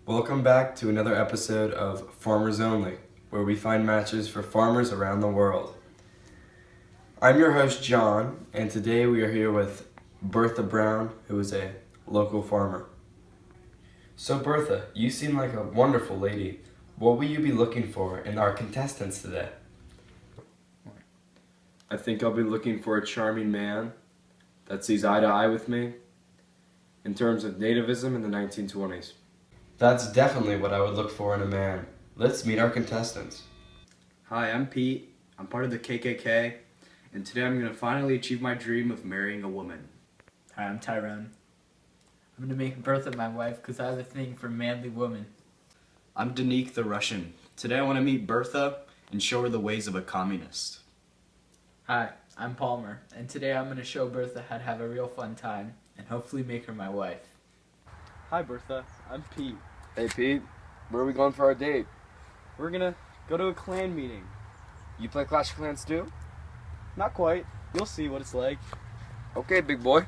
Welcome back to another episode of Farmers Only, where we find matches for farmers around the world. I'm your host, John, and today we are here with Bertha Brown, who is a local farmer. So Bertha, you seem like a wonderful lady. What will you be looking for in our contestants today? I think I'll be looking for a charming man that sees eye to eye with me in terms of nativism in the 1920s. That's definitely what I would look for in a man. Let's meet our contestants. Hi, I'm Pete. I'm part of the KKK, and today I'm going to finally achieve my dream of marrying a woman. Hi, I'm Tyrone. I'm gonna make Bertha my wife because I have a thing for manly women. I'm Danique the Russian. Today I want to meet Bertha and show her the ways of a communist. Hi, I'm Palmer, and today I'm gonna show Bertha how to have a real fun time and hopefully make her my wife. Hi Bertha, I'm Pete. Hey Pete, where are we going for our date? We're gonna go to a clan meeting. You play Clash of Clans too? Not quite. You'll see what it's like. Okay, big boy.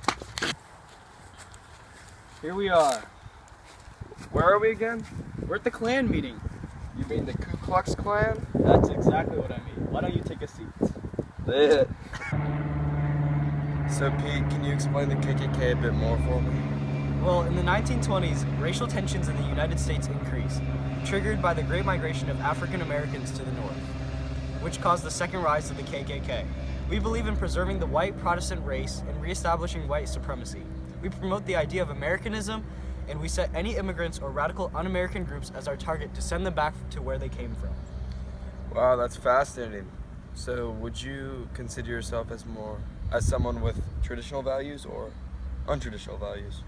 Here we are. Where are we again? We're at the clan meeting. You mean the Ku Klux Klan? That's exactly what I mean. Why don't you take a seat? So Pete, can you explain the KKK a bit more for me? Well, in the 1920s, racial tensions in the United States increased, triggered by the Great Migration of African Americans to the north, which caused the second rise of the KKK. We believe in preserving the white Protestant race and reestablishing white supremacy. We promote the idea of Americanism, and we set any immigrants or radical un-American groups as our target to send them back to where they came from. Wow, that's fascinating. So would you consider yourself as someone with traditional values or untraditional values?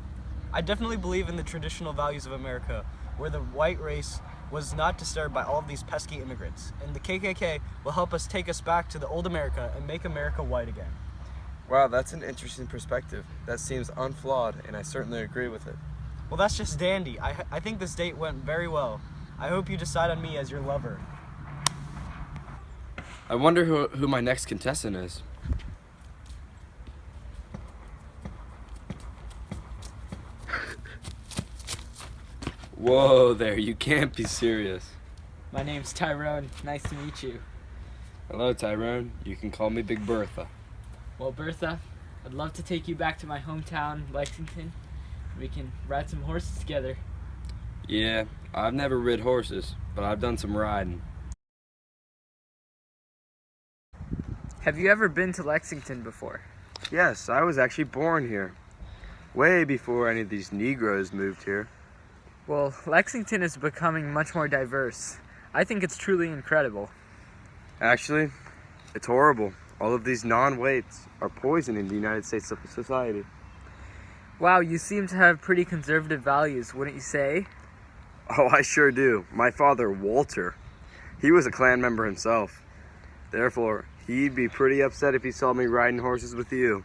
I definitely believe in the traditional values of America, where the white race was not disturbed by all of these pesky immigrants. And the KKK will help us take us back to the old America and make America white again. Wow, that's an interesting perspective. That seems unflawed, and I certainly agree with it. Well, that's just dandy. I think this date went very well. I hope you decide on me as your lover. I wonder who my next contestant is. Whoa there, you can't be serious. My name's Tyrone. Nice to meet you. Hello Tyrone, you can call me Big Bertha. Well, Bertha, I'd love to take you back to my hometown, Lexington. We can ride some horses together. Yeah, I've never rid horses, but I've done some riding. Have you ever been to Lexington before? Yes, I was actually born here. Way before any of these Negroes moved here. Well, Lexington is becoming much more diverse. I think it's truly incredible. Actually, it's horrible. All of these non-whites are poisoning the United States society. Wow, you seem to have pretty conservative values, wouldn't you say? Oh, I sure do. My father, Walter, he was a Klan member himself. Therefore, he'd be pretty upset if he saw me riding horses with you.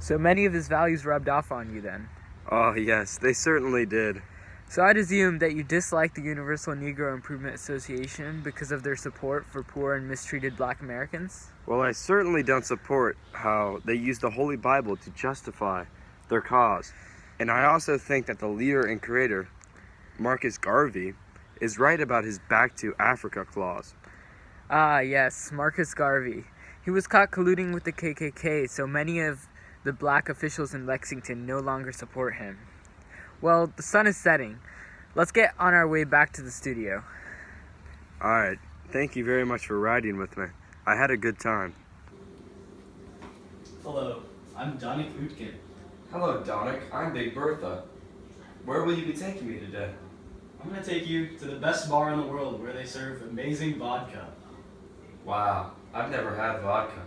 So many of his values rubbed off on you then. Oh, yes, they certainly did. So I'd assume that you dislike the Universal Negro Improvement Association because of their support for poor and mistreated Black Americans? Well, I certainly don't support how they use the Holy Bible to justify their cause. And I also think that the leader and creator, Marcus Garvey, is right about his Back to Africa clause. Ah, yes, Marcus Garvey. He was caught colluding with the KKK, so many of the black officials in Lexington no longer support him. Well, the sun is setting. Let's get on our way back to the studio. Alright, thank you very much for riding with me. I had a good time. Hello, I'm Danique Utkin. Hello, Donick. I'm Big Bertha. Where will you be taking me today? I'm going to take you to the best bar in the world where they serve amazing vodka. Wow, I've never had vodka.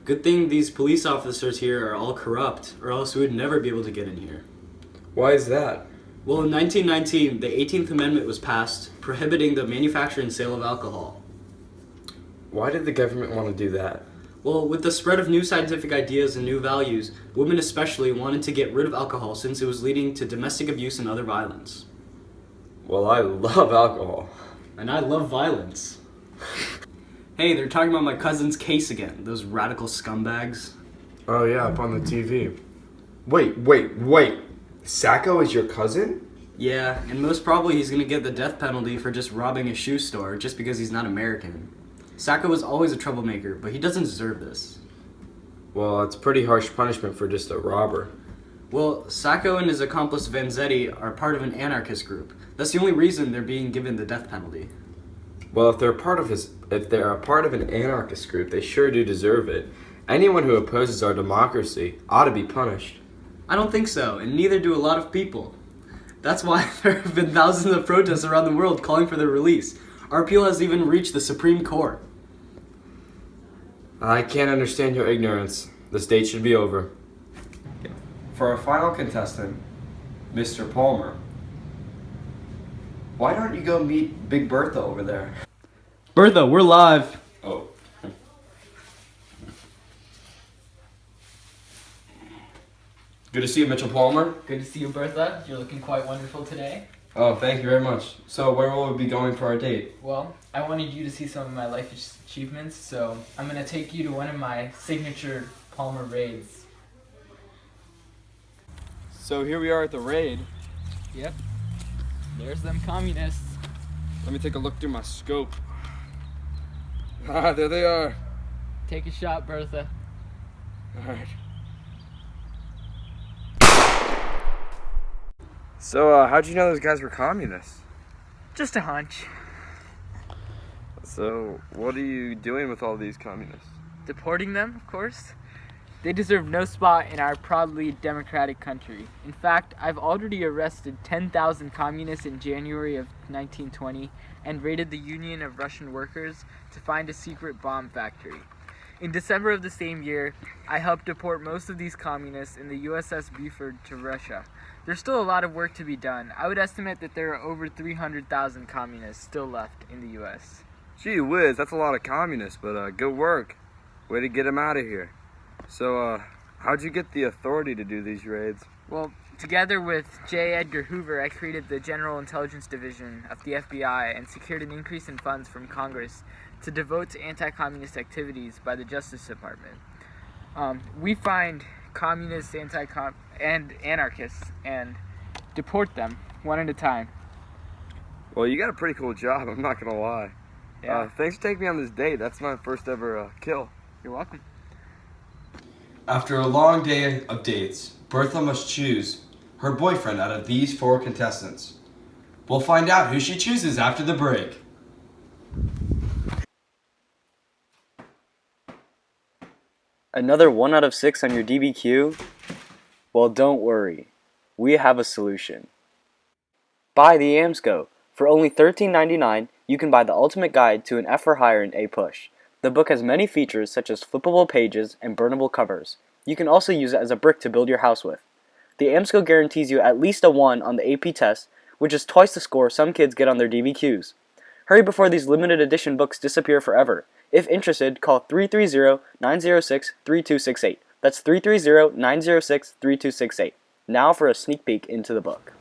Good thing these police officers here are all corrupt, or else we would never be able to get in here. Why is that? Well, in 1919, the 18th Amendment was passed, prohibiting the manufacture and sale of alcohol. Why did the government want to do that? Well, with the spread of new scientific ideas and new values, women especially wanted to get rid of alcohol since it was leading to domestic abuse and other violence. Well, I love alcohol. And I love violence. Hey, they're talking about my cousin's case again, those radical scumbags. Oh yeah, up on the TV. Wait. Sacco is your cousin? Yeah, and most probably he's gonna get the death penalty for just robbing a shoe store just because he's not American. Sacco was always a troublemaker, but he doesn't deserve this. Well, it's pretty harsh punishment for just a robber. Well, Sacco and his accomplice Vanzetti are part of an anarchist group. That's the only reason they're being given the death penalty. Well, if they're a part of an anarchist group, they sure do deserve it. Anyone who opposes our democracy ought to be punished. I don't think so, and neither do a lot of people. That's why there have been thousands of protests around the world calling for their release. Our appeal has even reached the Supreme Court. I can't understand your ignorance. This date should be over. For our final contestant, Mr. Palmer. Why don't you go meet Big Bertha over there? Bertha, we're live. Oh. Good to see you, Mitchell Palmer. Good to see you, Bertha. You're looking quite wonderful today. Oh, thank you very much. So, where will we be going for our date? Well, I wanted you to see some of my life achievements, so I'm going to take you to one of my signature Palmer raids. So, here we are at the raid. Yep. There's them communists. Let me take a look through my scope. Ah, there they are. Take a shot, Bertha. Alright. So, how'd you know those guys were communists? Just a hunch. So, what are you doing with all these communists? Deporting them, of course. They deserve no spot in our proudly democratic country. In fact, I've already arrested 10,000 communists in January of 1920 and raided the Union of Russian Workers to find a secret bomb factory. In December of the same year, I helped deport most of these communists in the USS Beaufort to Russia. There's still a lot of work to be done. I would estimate that there are over 300,000 communists still left in the US. Gee whiz, that's a lot of communists, but good work. Way to get them out of here. So, how'd you get the authority to do these raids? Well, together with J. Edgar Hoover, I created the General Intelligence Division of the FBI and secured an increase in funds from Congress to devote to anti-communist activities by the Justice Department. We find communists and anarchists and deport them one at a time. Well, you got a pretty cool job, I'm not gonna lie. Yeah. Thanks for taking me on this date. That's my first ever kill. You're welcome. After a long day of dates, Bertha must choose her boyfriend out of these 4 contestants. We'll find out who she chooses after the break. Another 1 out of 6 on your DBQ? Well, don't worry. We have a solution. Buy the AMSCO. For only $13.99, you can buy the ultimate guide to an F for Hire and apush. The book has many features such as flippable pages and burnable covers. You can also use it as a brick to build your house with. The AMSCO guarantees you at least a 1 on the AP test, which is twice the score some kids get on their DBQs. Hurry before these limited edition books disappear forever. If interested, call 330-906-3268. That's 330-906-3268. Now for a sneak peek into the book.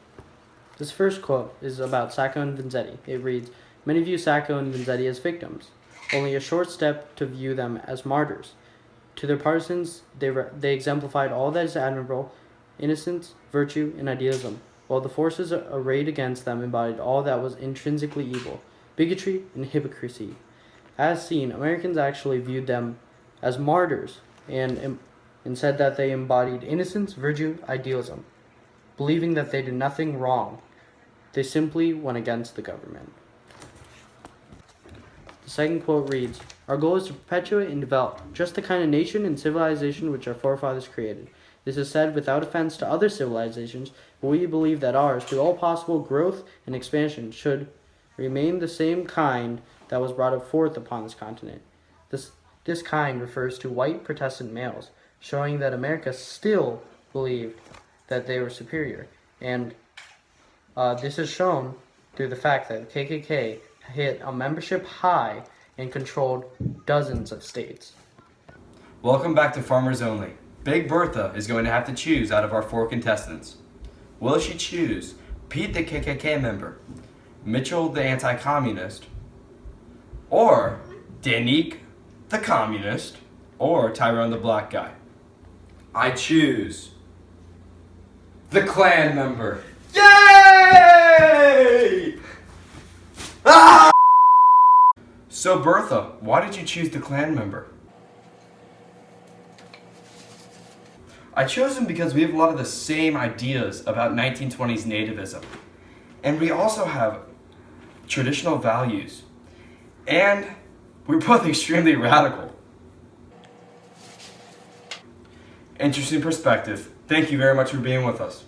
This first quote is about Sacco and Vanzetti. It reads, "Many view Sacco and Vanzetti as victims, only a short step to view them as martyrs. To their partisans, they exemplified all that is admirable, innocence, virtue, and idealism, while the forces arrayed against them embodied all that was intrinsically evil, bigotry, and hypocrisy. As seen, Americans actually viewed them as martyrs and said that they embodied innocence, virtue, idealism, believing that they did nothing wrong. They simply went against the government." The second quote reads, "Our goal is to perpetuate and develop just the kind of nation and civilization which our forefathers created. This is said without offense to other civilizations, but we believe that ours, through all possible growth and expansion, should remain the same kind that was brought forth upon this continent. This kind refers to white Protestant males, showing that America still believed that they were superior, and this is shown through the fact that the KKK hit a membership high and controlled dozens of states." Welcome back to Farmers Only. Big Bertha is going to have to choose out of our 4 contestants. Will she choose Pete the KKK member, Mitchell the anti-communist, or Danique the communist, or Tyrone the black guy? I choose The clan member. Yay! Ah! So Bertha, why did you choose the clan member? I chose him because we have a lot of the same ideas about 1920s nativism. And we also have traditional values. And we're both extremely radical. Interesting perspective. Thank you very much for being with us.